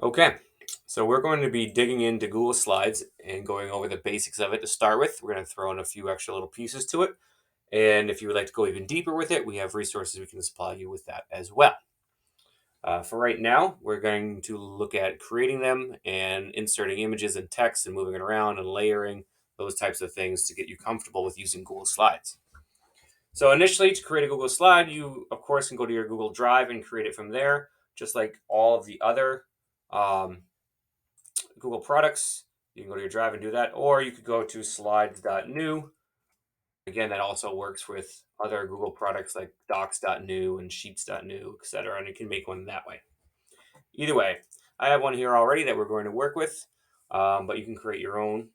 Okay, so we're going to be digging into Google Slides and going over the basics of it to start with. We're going to throw in a few extra little pieces to it. And if you would like to go even deeper with it, we have resources we can supply you with that as well. For right now, we're going to look at creating them and inserting images and text and moving it around and layering those types of things to get you comfortable with using Google Slides. So initially, to create a Google Slide, you of course can go to your Google Drive and create it from there, just like all of the other um, Google products. You can go to your drive and do that, or you could go to slides.new. Again, that also works with other Google products like docs.new and sheets.new, etc. And you can make one that way. Either way, I have one here already that we're going to work with, but you can create your own.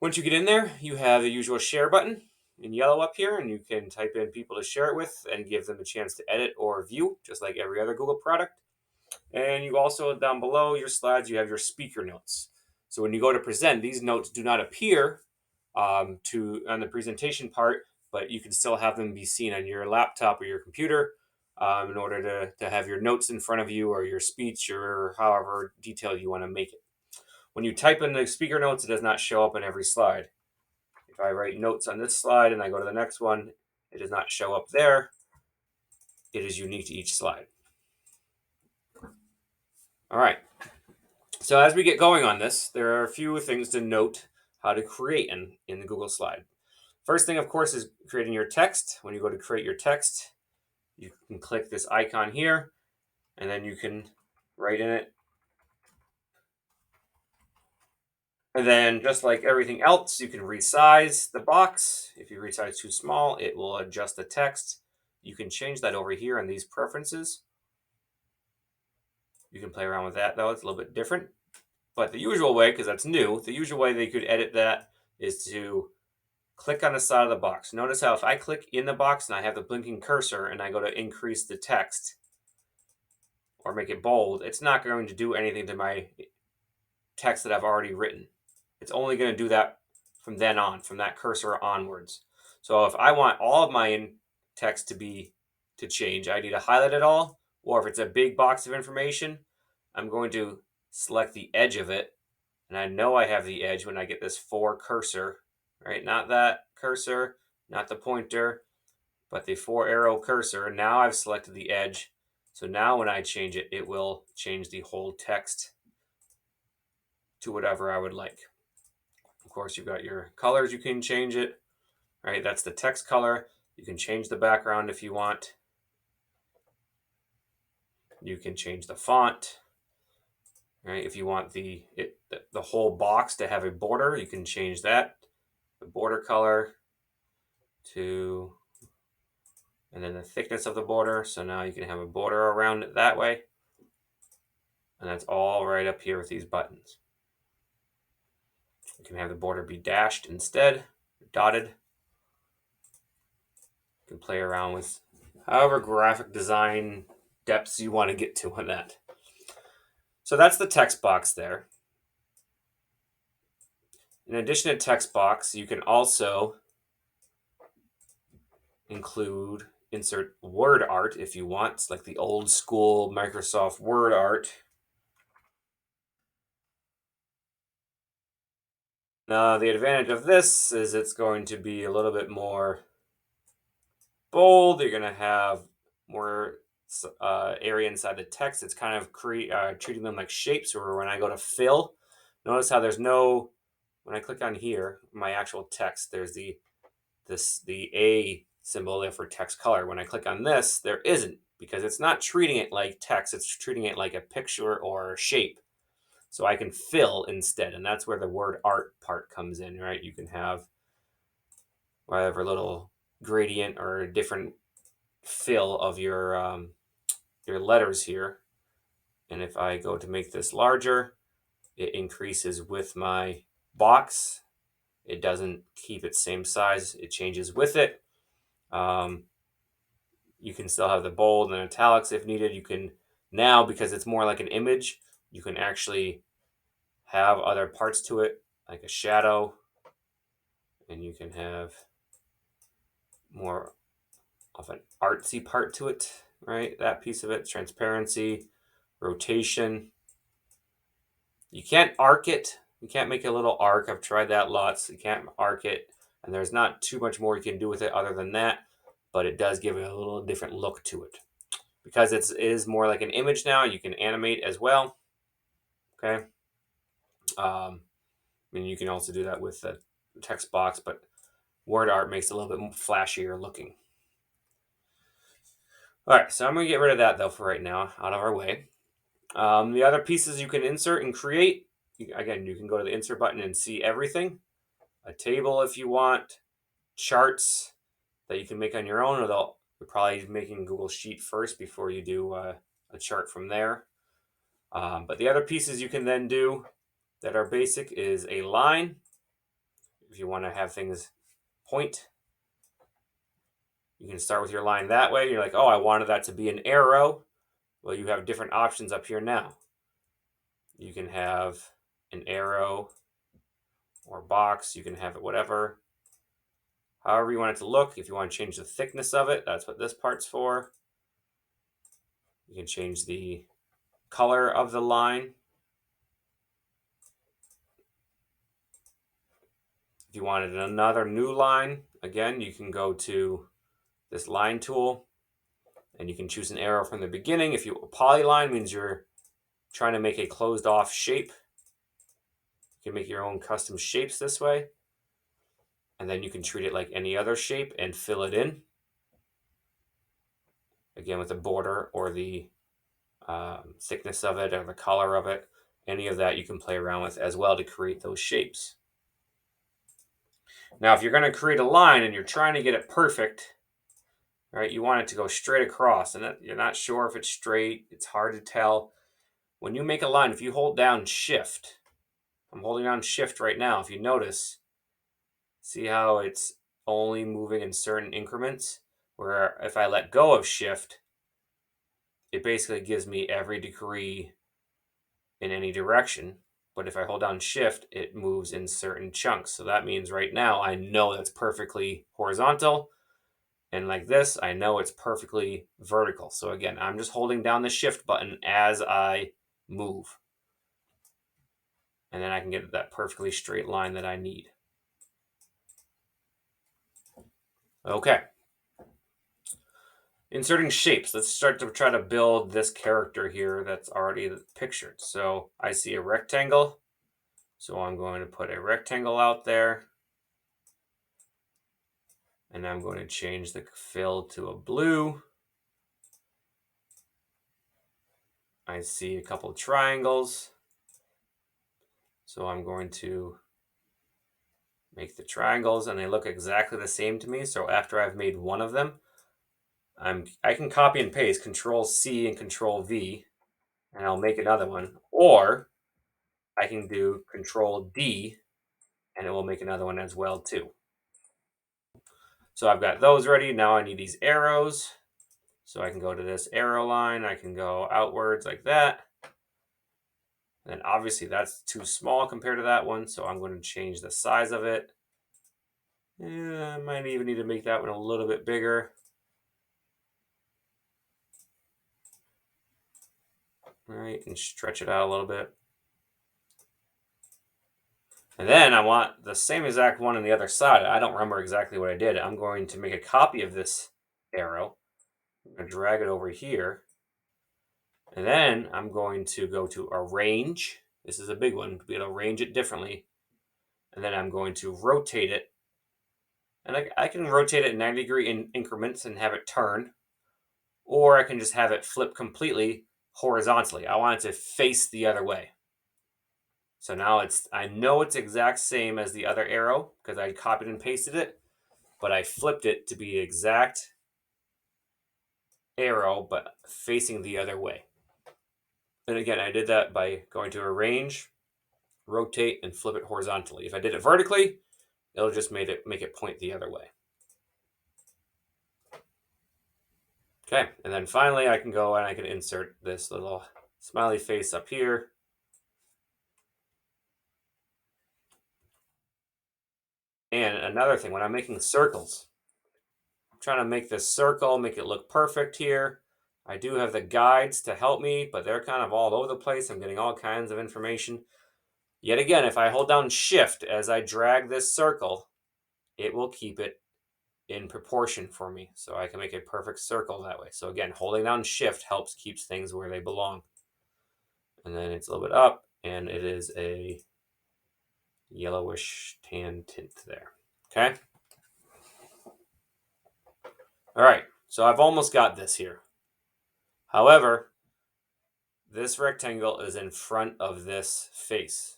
Once you get in there, you have the usual share button in yellow up here, and you can type in people to share it with and give them a chance to edit or view, just like every other Google product. And you also, down below your slides, you have your speaker notes. So when you go to present, these notes do not appear on the presentation part, but you can still have them be seen on your laptop or your computer in order to have your notes in front of you or your speech or however detailed you want to make it. When you type in the speaker notes, it does not show up in every slide. If I write notes on this slide and I go to the next one, it does not show up there. It is unique to each slide. All right. So as we get going on this, there are a few things to note how to create in the Google Slide. First thing, of course, is creating your text. When you go to create your text, you can click this icon here, and then you can write in it. And then just like everything else, you can resize the box. If you resize too small, it will adjust the text. You can change that over here in these preferences. You can play around with that, though. It's a little bit different. But the usual way, because that's new, the usual way they could edit that is to click on the side of the box. Notice how if I click in the box and I have the blinking cursor and I go to increase the text or make it bold, it's not going to do anything to my text that I've already written. It's only going to do that from then on, from that cursor onwards. So if I want all of my text to change, I need to highlight it all, or if it's a big box of information, I'm going to select the edge of it, and I know I have the edge when I get this four cursor, right? Not that cursor, not the pointer, but the four arrow cursor. Now I've selected the edge. So now when I change it, it will change the whole text to whatever I would like. Of course, you've got your colors, you can change it, right? That's the text color. You can change the background if you want. You can change the font, right? If you want the whole box to have a border, you can change that. The border color to, and then the thickness of the border. So now you can have a border around it that way. And that's all right up here with these buttons. You can have the border be dashed instead, dotted. You can play around with however graphic design depths you want to get to on that. So that's the text box there. In addition to text box, you can also insert word art if you want. It's like the old school Microsoft Word art. Now, the advantage of this is it's going to be a little bit more bold. You're going to have more area inside the text. It's kind of treating them like shapes. Or when I go to fill, notice how there's no. When I click on here, my actual text, there's the A symbol there for text color. When I click on this, there isn't because it's not treating it like text. It's treating it like a picture or a shape. So I can fill instead, and that's where the word art part comes in, right? You can have whatever little gradient or different fill of your letters here. And if I go to make this larger, it increases with my box. It doesn't keep its same size. It changes with it. You can still have the bold and italics if needed. You can now, because it's more like an image, you can actually have other parts to it, like a shadow, and you can have more of an artsy part to it, right? That piece of it, transparency, rotation. You can't arc it. You can't make a little arc. I've tried that lots. You can't arc it, and there's not too much more you can do with it other than that, but it does give it a little different look to it. Because it is more like an image now, you can animate as well. Okay. I mean, you can also do that with the text box, but word art makes it a little bit flashier looking. All right, so I'm going to get rid of that, though, for right now, out of our way. The other pieces you can insert and create, again, you can go to the insert button and see everything. A table if you want, charts that you can make on your own, or you're probably making Google Sheet first before you do a chart from there. But the other pieces you can then do that are basic is a line. If you want to have things point, you can start with your line that way. You're like, oh, I wanted that to be an arrow. Well, you have different options up here now. You can have an arrow or box. You can have it whatever. However you want it to look. If you want to change the thickness of it, that's what this part's for. You can change the color of the line. If you wanted another new line, again, you can go to this line tool and you can choose an arrow from the beginning. If you polyline means you're trying to make a closed off shape. You can make your own custom shapes this way. And then you can treat it like any other shape and fill it in. Again, with the border or the thickness of it or the color of it. Any of that you can play around with as well to create those shapes. Now, if you're going to create a line and you're trying to get it perfect, right, you want it to go straight across, and you're not sure if it's straight, it's hard to tell. When you make a line, if you hold down Shift, I'm holding down Shift right now, if you notice, see how it's only moving in certain increments? Where if I let go of Shift, it basically gives me every degree in any direction. But if I hold down Shift, it moves in certain chunks. So that means right now I know that's perfectly horizontal. And like this, I know it's perfectly vertical. So again, I'm just holding down the Shift button as I move. And then I can get that perfectly straight line that I need. Okay. Inserting shapes. Let's start to try to build this character here that's already pictured. So I see a rectangle. So I'm going to put a rectangle out there. And I'm going to change the fill to a blue. I see a couple of triangles. So I'm going to make the triangles and they look exactly the same to me. So after I've made one of them, I can copy and paste Control C and Control V and I'll make another one. Or I can do Control D and it will make another one as well too. So I've got those ready. Now I need these arrows. So I can go to this arrow line. I can go outwards like that. And obviously that's too small compared to that one. So I'm going to change the size of it. I might even need to make that one a little bit bigger. All right, and stretch it out a little bit. And then I want the same exact one on the other side. I don't remember exactly what I did. I'm going to make a copy of this arrow. I'm going to drag it over here. And then I'm going to go to Arrange. This is a big one, to be able to arrange it differently. And then I'm going to rotate it. And I can rotate it 90-degree increments and have it turn. Or I can just have it flip completely horizontally. I want it to face the other way. So now I know it's exact same as the other arrow because I copied and pasted it, but I flipped it to be exact arrow, but facing the other way. And again, I did that by going to Arrange, rotate, and flip it horizontally. If I did it vertically, it'll just make it point the other way. Okay, and then finally I can go and I can insert this little smiley face up here. And another thing, when I'm making circles, I'm trying to make this circle, make it look perfect here. I do have the guides to help me, but they're kind of all over the place. I'm getting all kinds of information. Yet again, if I hold down shift as I drag this circle, it will keep it in proportion for me. So I can make a perfect circle that way. So again, holding down shift helps keeps things where they belong. And then it's a little bit up, and it is a yellowish tan tint there. Okay. All right. So I've almost got this here. However, this rectangle is in front of this face.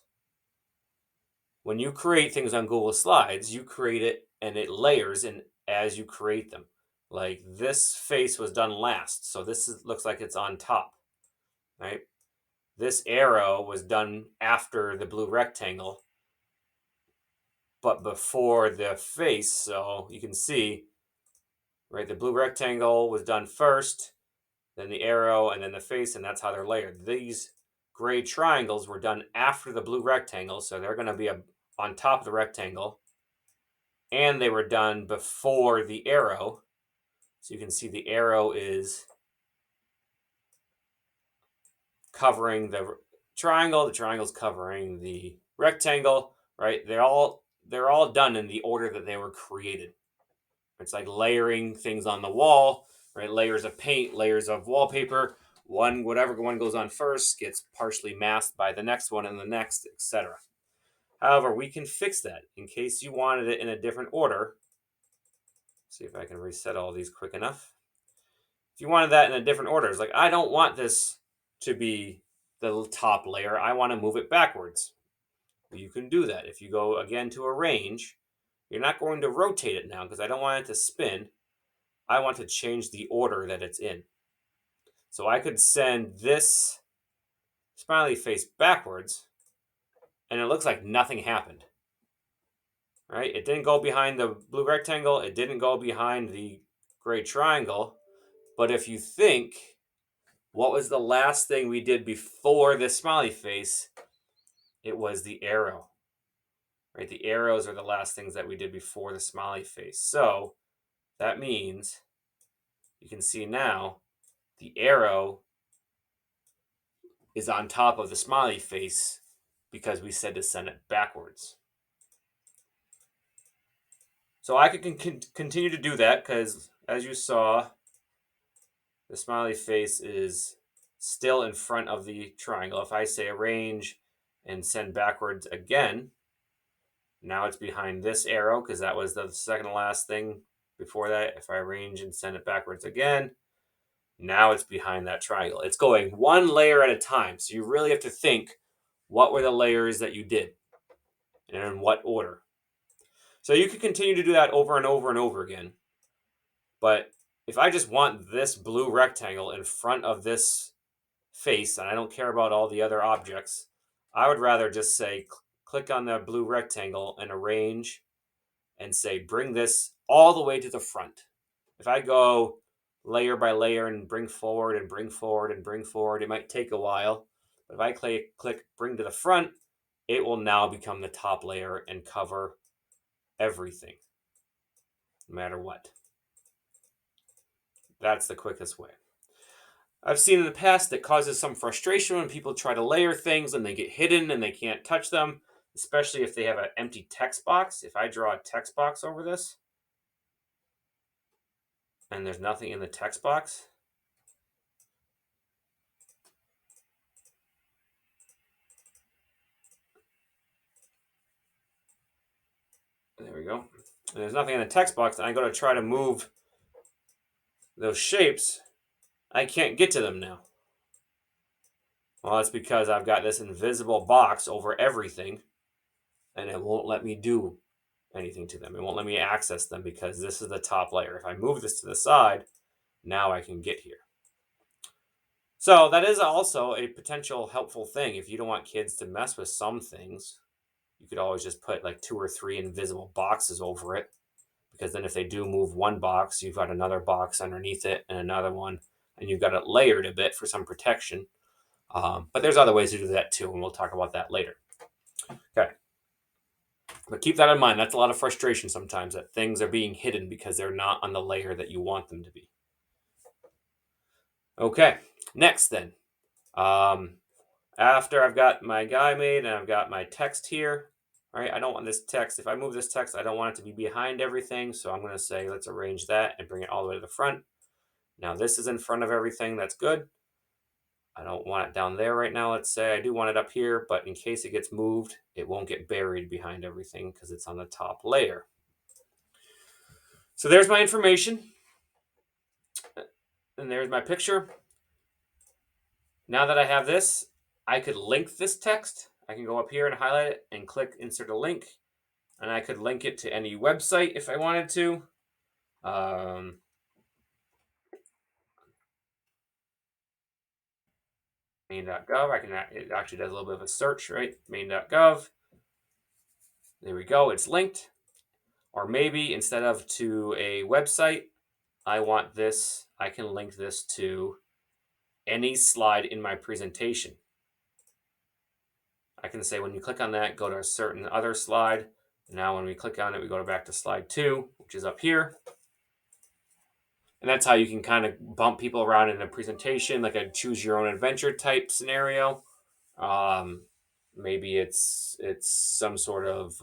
When you create things on Google Slides, you create it and it layers in as you create them. Like this face was done last, so looks like it's on top, right? This arrow was done after the blue rectangle, but before the face, so you can see, right, the blue rectangle was done first, then the arrow, and then the face, and that's how they're layered. These gray triangles were done after the blue rectangle, so they're going to be on top of the rectangle, and they were done before the arrow. So you can see the arrow is covering the triangle, the triangle's covering the rectangle, right? They're all done in the order that they were created. It's like layering things on the wall, right? Layers of paint, layers of wallpaper. Whatever one goes on first gets partially masked by the next one and the next, etc. However, we can fix that in case you wanted it in a different order. See if I can reset all these quick enough. If you wanted that in a different order, it's like, I don't want this to be the top layer. I want to move it backwards. You can do that. If you go again to arrange, you're not going to rotate it now because I don't want it to spin. I want to change the order that it's in. So I could send this smiley face backwards, and it looks like nothing happened. Right? It didn't go behind the blue rectangle. It didn't go behind the gray triangle. But if you think, what was the last thing we did before the smiley face? It was the arrow. Right? The arrows are the last things that we did before the smiley face. So that means you can see now the arrow is on top of the smiley face because we said to send it backwards. So I could continue to do that because, as you saw, the smiley face is still in front of the triangle. If I say arrange and send backwards again, now it's behind this arrow because that was the second to last thing before that. If I arrange and send it backwards again, now it's behind that triangle. It's going one layer at a time. So you really have to think, what were the layers that you did and in what order? So you could continue to do that over and over and over again. But if I just want this blue rectangle in front of this face, and I don't care about all the other objects, I would rather just say, click on the blue rectangle and arrange and say, bring this all the way to the front. If I go layer by layer and bring forward and bring forward and bring forward, it might take a while. But if I click bring to the front, it will now become the top layer and cover everything, no matter what. That's the quickest way. I've seen in the past that causes some frustration when people try to layer things and they get hidden and they can't touch them, especially if they have an empty text box. If I draw a text box over this and there's nothing in the text box, there we go. And there's nothing in the text box, and I go to try to move those shapes, I can't get to them now. Well, that's because I've got this invisible box over everything, and it won't let me do anything to them. It won't let me access them because this is the top layer. If I move this to the side, now I can get here. So that is also a potential helpful thing. If you don't want kids to mess with some things, you could always just put like 2 or 3 invisible boxes over it. Because then if they do move one box, you've got another box underneath it and another one, and you've got it layered a bit for some protection. But there's other ways to do that too, and we'll talk about that later. Okay. But keep that in mind. That's a lot of frustration sometimes, that things are being hidden because they're not on the layer that you want them to be. Okay, next then. After I've got my guy made and I've got my text here, right? I don't want this text. If I move this text, I don't want it to be behind everything. So I'm going to say, let's arrange that and bring it all the way to the front. Now this is in front of everything. That's good. I don't want it down there right now. Let's say I do want it up here, but in case it gets moved, it won't get buried behind everything because it's on the top layer. So there's my information. And there's my picture. Now that I have this, I could link this text. I can go up here and highlight it and click insert a link. And I could link it to any website if I wanted to. Main.gov. It actually does a little bit of a search, right? Main.gov. There we go. It's linked. Or maybe instead of to a website, I want this. I can link this to any slide in my presentation. I can say when you click on that, go to a certain other slide. Now when we click on it, we go back to slide 2, which is up here. And that's how you can kind of bump people around in a presentation, like a choose your own adventure type scenario. Maybe it's some sort of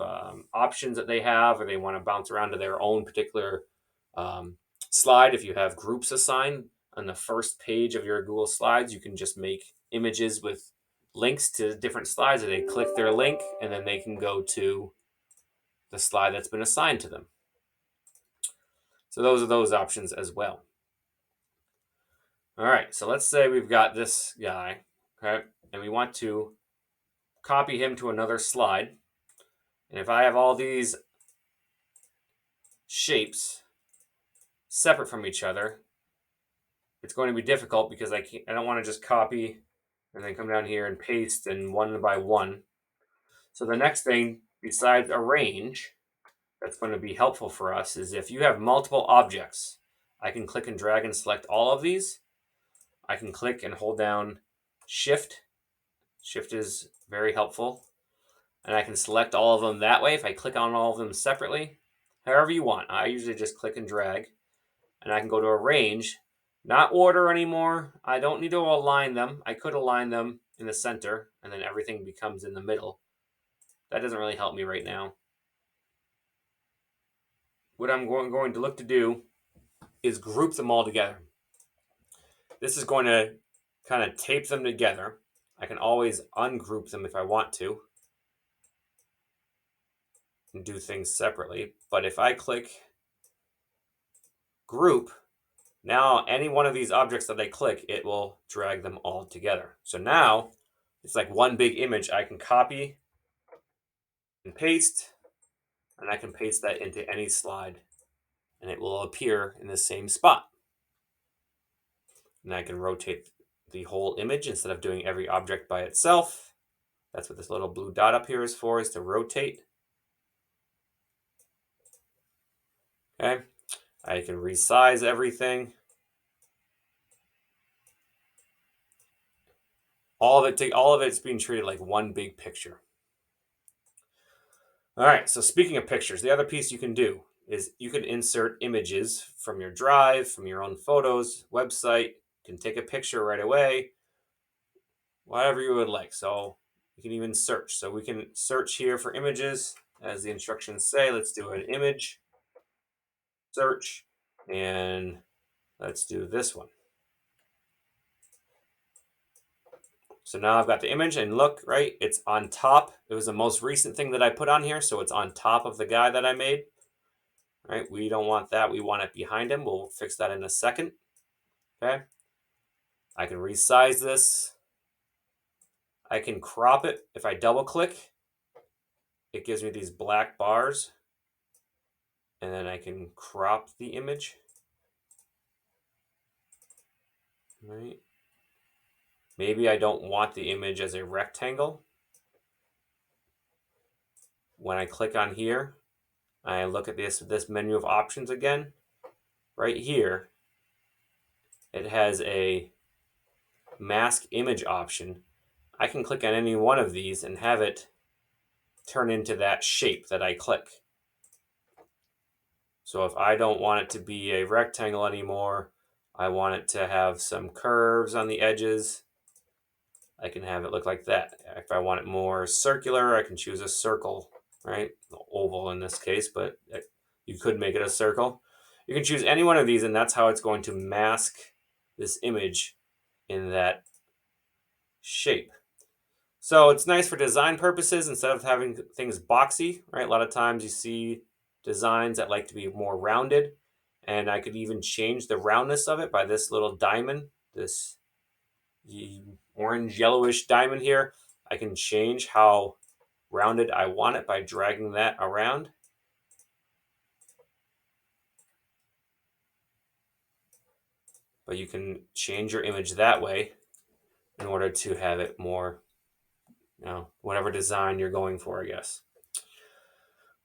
options that they have, or they want to bounce around to their own particular slide. If you have groups assigned on the first page of your Google Slides, you can just make images with links to different slides, and they click their link, and then they can go to the slide that's been assigned to them. So those are those options as well. All right, so let's say we've got this guy, okay, and we want to copy him to another slide. And if I have all these shapes separate from each other, it's going to be difficult because I don't want to just copy and then come down here and paste and one by one. So the next thing besides arrange that's going to be helpful for us is if you have multiple objects, I can click and drag and select all of these. I can click and hold down Shift. Shift is very helpful. And I can select all of them that way if I click on all of them separately. However you want. I usually just click and drag. And I can go to arrange, not order anymore. I don't need to align them. I could align them in the center and then everything becomes in the middle. That doesn't really help me right now. What I'm going to look to do is group them all together. This is going to kind of tape them together. I can always ungroup them if I want to and do things separately. But if I click group, now any one of these objects that I click, it will drag them all together. So now it's like one big image. I can copy and paste, and I can paste that into any slide, and it will appear in the same spot. And I can rotate the whole image instead of doing every object by itself. That's what this little blue dot up here is for, is to rotate. Okay, I can resize everything. All of it's being treated like one big picture. All right, so speaking of pictures, the other piece you can do is you can insert images from your drive, from your own photos, website. You can take a picture right away, whatever you would like. So you can even search. So we can search here for images, as the instructions say. Let's do an image search, and let's do this one. So now I've got the image, and look, right, it's on top. It was the most recent thing that I put on here, so it's on top of the guy that I made. Right, we don't want that. We want it behind him. We'll fix that in a second. Okay, I can resize this. I can crop it. If I double click, it gives me these black bars, and then I can crop the image. Right, maybe I don't want the image as a rectangle. When I click on here, I look at this menu of options again. Right here, it has a mask image option. I can click on any one of these and have it turn into that shape that I click. So if I don't want it to be a rectangle anymore, I want it to have some curves on the edges, I can have it look like that. If I want it more circular, I can choose a circle, right? Oval in this case, but you could make it a circle. You can choose any one of these, and that's how it's going to mask this image in that shape. So it's nice for design purposes instead of having things boxy, right? A lot of times you see designs that like to be more rounded, and I could even change the roundness of it by this little diamond, this orange yellowish diamond here. I can change how rounded I want it by dragging that around. But you can change your image that way in order to have it more, whatever design you're going for, I guess.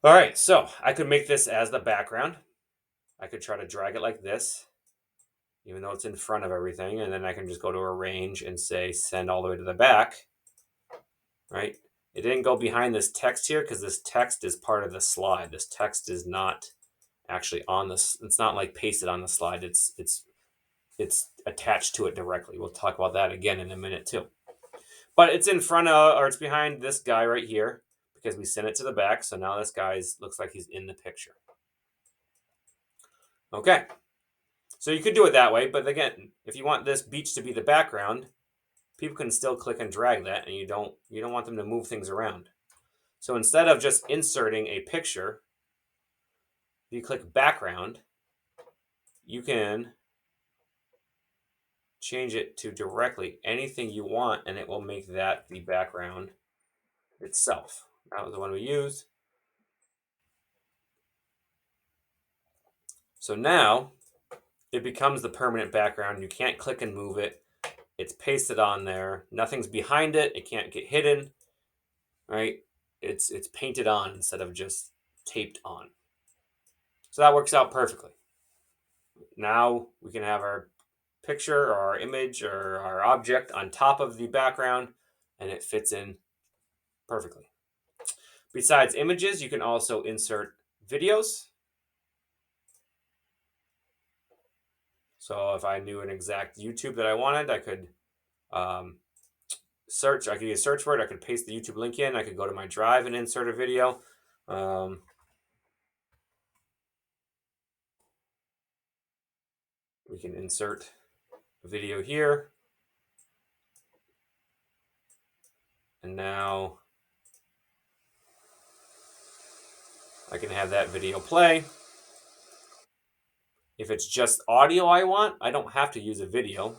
All right, so I could make this as the background. I could try to drag it like this, even though it's in front of everything, and then I can just go to arrange and say send all the way to the back, right? It didn't go behind this text here because this text is part of the slide. This text is not actually on this. It's not like pasted on the slide. It's attached to it directly. We'll talk about that again in a minute too. But it's in front of, or it's behind this guy right here because we sent it to the back. So now this guy looks like he's in the picture. Okay. So you could do it that way, but again, if you want this beach to be the background, people can still click and drag that, and you don't want them to move things around. So instead of just inserting a picture, if you click background, you can change it to directly anything you want, and it will make that the background itself. That was the one we used. So now it becomes the permanent background. You can't click and move it. It's pasted on there. Nothing's behind it. It can't get hidden, right? It's painted on instead of just taped on. So that works out perfectly. Now we can have our picture or our image or our object on top of the background, and it fits in perfectly. Besides images, you can also insert videos. So if I knew an exact YouTube that I wanted, I could search. I could use search for it. I could paste the YouTube link in. I could go to my drive and insert a video. We can insert a video here. And now I can have that video play. If it's just audio I want, I don't have to use a video,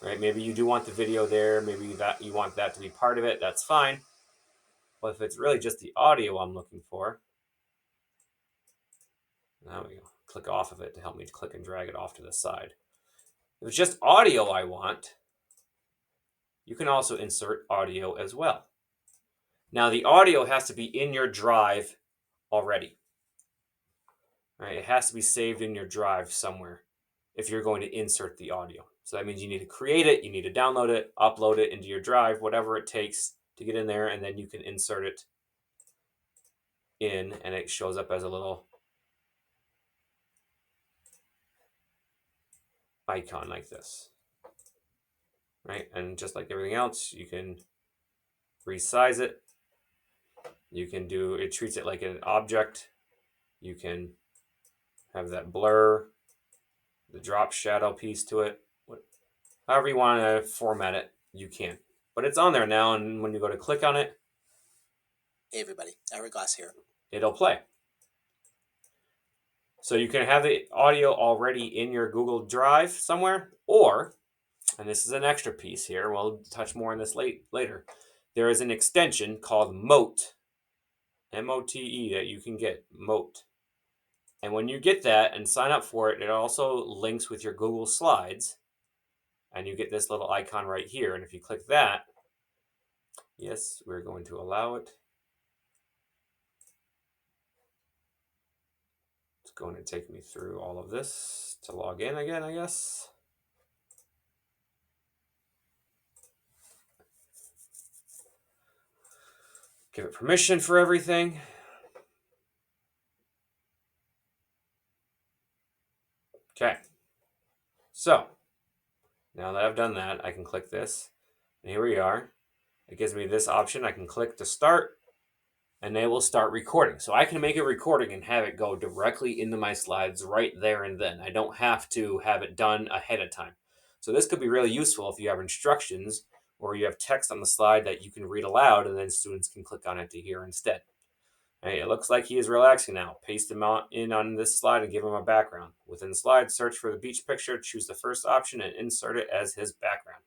right? Maybe you do want the video there. Maybe that you want that to be part of it. That's fine. But if it's really just the audio I'm looking for, there we go. Click off of it to help me click and drag it off to the side. If it's just audio I want, you can also insert audio as well. Now the audio has to be in your drive already. Right? It has to be saved in your drive somewhere if you're going to insert the audio. So that means you need to create it, you need to download it, upload it into your drive, whatever it takes to get in there, and then you can insert it in, and it shows up as a little icon like this. Right? And just like everything else, you can resize it. You can do, it treats it like an object. You can have that blur, the drop shadow piece to it. However you want to format it, you can. But it's on there now, and when you go to click on it, hey everybody, Hourglass here. It'll play. So you can have the audio already in your Google Drive somewhere, or, and this is an extra piece here, we'll touch more on this later, there is an extension called Mote, M-O-T-E, that you can get, Mote. And when you get that and sign up for it, it also links with your Google Slides, and you get this little icon right here. And if you click that, yes, we're going to allow it. It's going to take me through all of this to log in again, I guess. Give it permission for everything. Okay. So Now that I've done that, I can click this, and here we are. It gives me this option. I can click to start, and they will start recording. So I can make a recording and have it go directly into my slides right there and then. I don't have to have it done ahead of time. So this could be really useful if you have instructions or you have text on the slide that you can read aloud, and then students can click on it to hear instead. Hey, it looks like he is relaxing now. Paste him in on this slide and give him a background. Within the slide, search for the beach picture, choose the first option, and insert it as his background.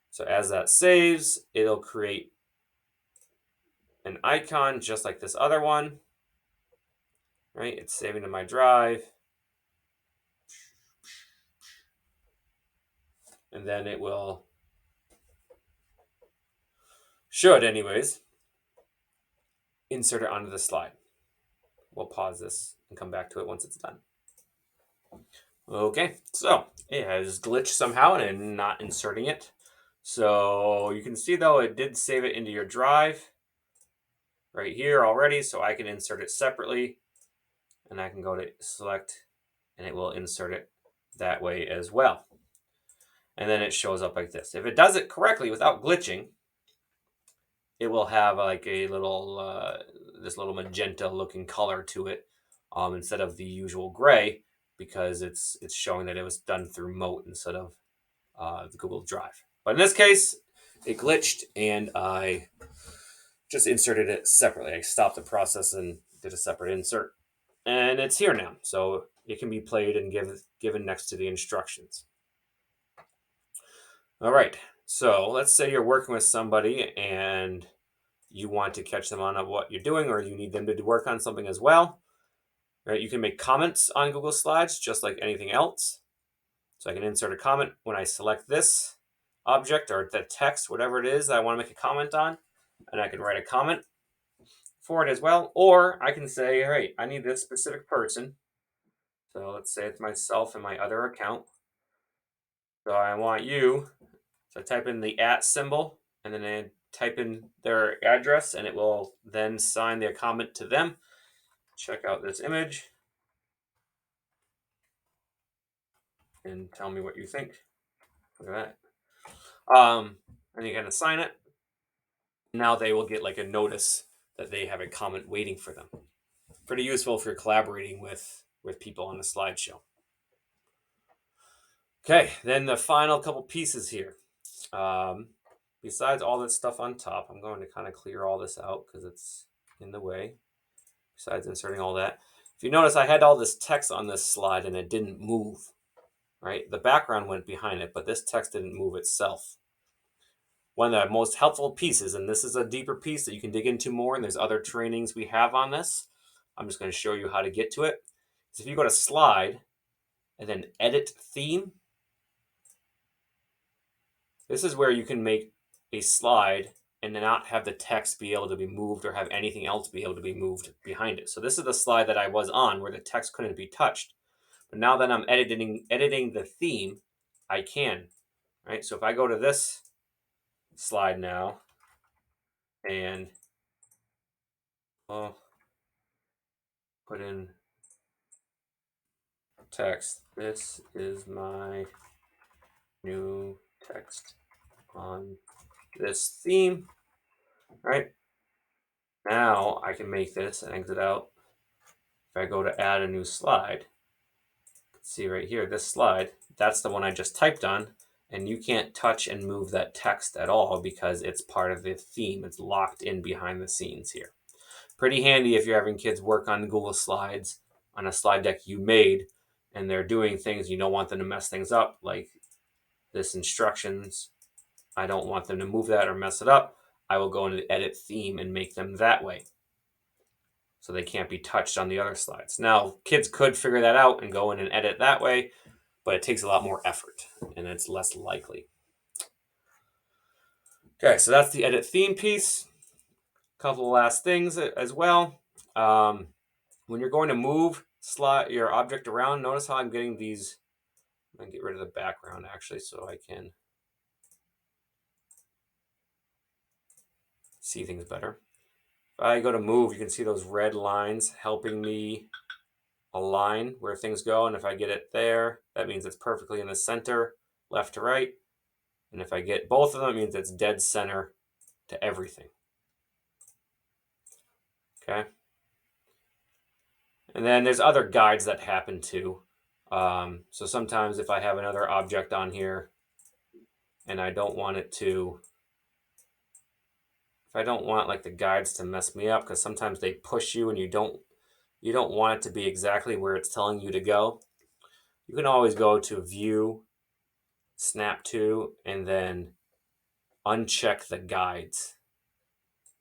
So as that saves, it'll create an icon just like this other one. Right? It's saving to my drive. And then it will, should anyways, insert it onto the slide. We'll pause this and come back to it once it's done. Okay, so it has glitched somehow and not inserting it. So you can see though it did save it into your drive right here already, so I can insert it separately, and I can go to select and it will insert it that way as well. And then it shows up like this. If it does it correctly without glitching, it will have like a little this little magenta looking color to it, instead of the usual gray, because it's showing that it was done through Moat instead of the Google Drive. But in this case, it glitched, and I just inserted it separately. I stopped the process and did a separate insert, and it's here now. So it can be played and given next to the instructions. All right. So let's say you're working with somebody and you want to catch them on what you're doing, or you need them to work on something as well. Right? You can make comments on Google Slides just like anything else. So I can insert a comment when I select this object or the text, whatever it is that I want to make a comment on, and I can write a comment for it as well. Or I can say, all right, I need this specific person. So let's say it's myself and my other account. So I want you. So I type in the @ symbol, and then I type in their address, and it will then sign their comment to them. Check out this image and tell me what you think. Look at that. And you can assign it. Now they will get like a notice that they have a comment waiting for them. Pretty useful if you're collaborating with people on a slideshow. Okay, then the final couple pieces here. Besides all that stuff on top, I'm going to kind of clear all this out because it's in the way. Besides inserting all that, if you notice, I had all this text on this slide and it didn't move. Right, the background went behind it, but this text didn't move itself. One of the most helpful pieces, and this is a deeper piece that you can dig into more, and there's other trainings we have on this. I'm just going to show you how to get to it. So if you go to slide and then edit theme, this is where you can make a slide and not have the text be able to be moved or have anything else be able to be moved behind it. So this is the slide that I was on where the text couldn't be touched. But now that I'm editing the theme, I can. Right? So if I go to this slide now and put in text, this is my new text on this theme. Right? Now I can make this and exit out. If I go to add a new slide, see right here, this slide, that's the one I just typed on, and you can't touch and move that text at all because it's part of the theme. It's locked in behind the scenes here. Pretty handy if you're having kids work on Google Slides on a slide deck you made, and they're doing things you don't want them to mess things up, like this instructions. I don't want them to move that or mess it up. I will go into edit theme and make them that way, so they can't be touched on the other slides. Now, kids could figure that out and go in and edit that way, but it takes a lot more effort and it's less likely. Okay, so that's the edit theme piece. A couple of last things as well. When you're going to move your object around, notice how I'm getting these. I'm going to get rid of the background actually so I can see things better. If I go to move, you can see those red lines helping me line where things go. And if I get it there, that means it's perfectly in the center, left to right. And if I get both of them, it means it's dead center to everything. Okay. And then there's other guides that happen too. So sometimes if I have another object on here and I don't want it to, if I don't want like the guides to mess me up, because sometimes they push you and you don't want it to be exactly where it's telling you to go, you can always go to View, Snap to, and then uncheck the guides.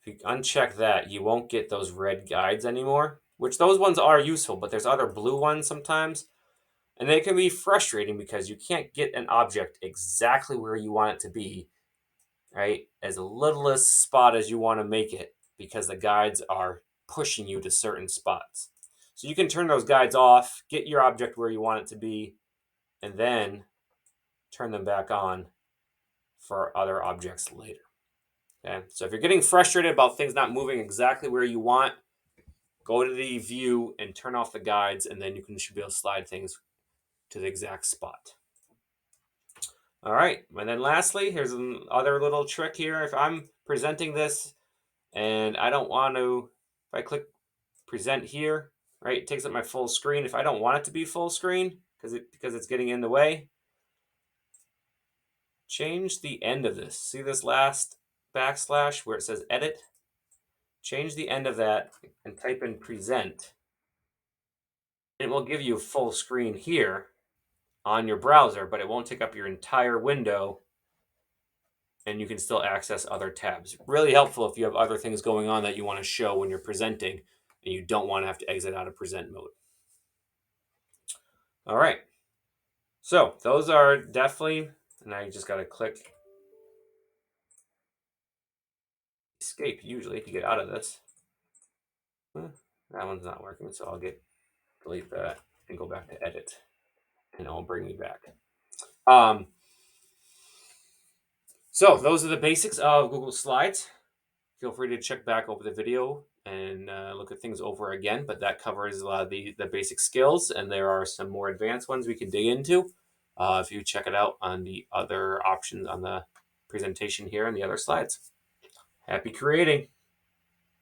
If you uncheck that, you won't get those red guides anymore, which those ones are useful, but there's other blue ones sometimes. And they can be frustrating because you can't get an object exactly where you want it to be, right? As littlest spot as you want to make it, because the guides are pushing you to certain spots. So you can turn those guides off, get your object where you want it to be, and then turn them back on for other objects later. Okay, so if you're getting frustrated about things not moving exactly where you want, go to the view and turn off the guides, and then should be able to slide things to the exact spot. All right, and then lastly, here's another little trick here. If I'm presenting this and I don't want to, if I click present here, right, it takes up my full screen. If I don't want it to be full screen because it's getting in the way, change the end of this. See this last backslash where it says edit? Change the end of that and type in present. It will give you full screen here on your browser, but it won't take up your entire window, and you can still access other tabs. Really helpful if you have other things going on that you want to show when you're presenting and you don't want to have to exit out of present mode. All right. So those are definitely, and I just got to click escape usually to get out of this. That one's not working, so I'll delete that and go back to edit, and it'll bring me back. So those are the basics of Google Slides. Feel free to check back over the video and look at things over again, but that covers a lot of the basic skills, and there are some more advanced ones we can dig into if you check it out on the other options on the presentation here and the other slides. Happy creating!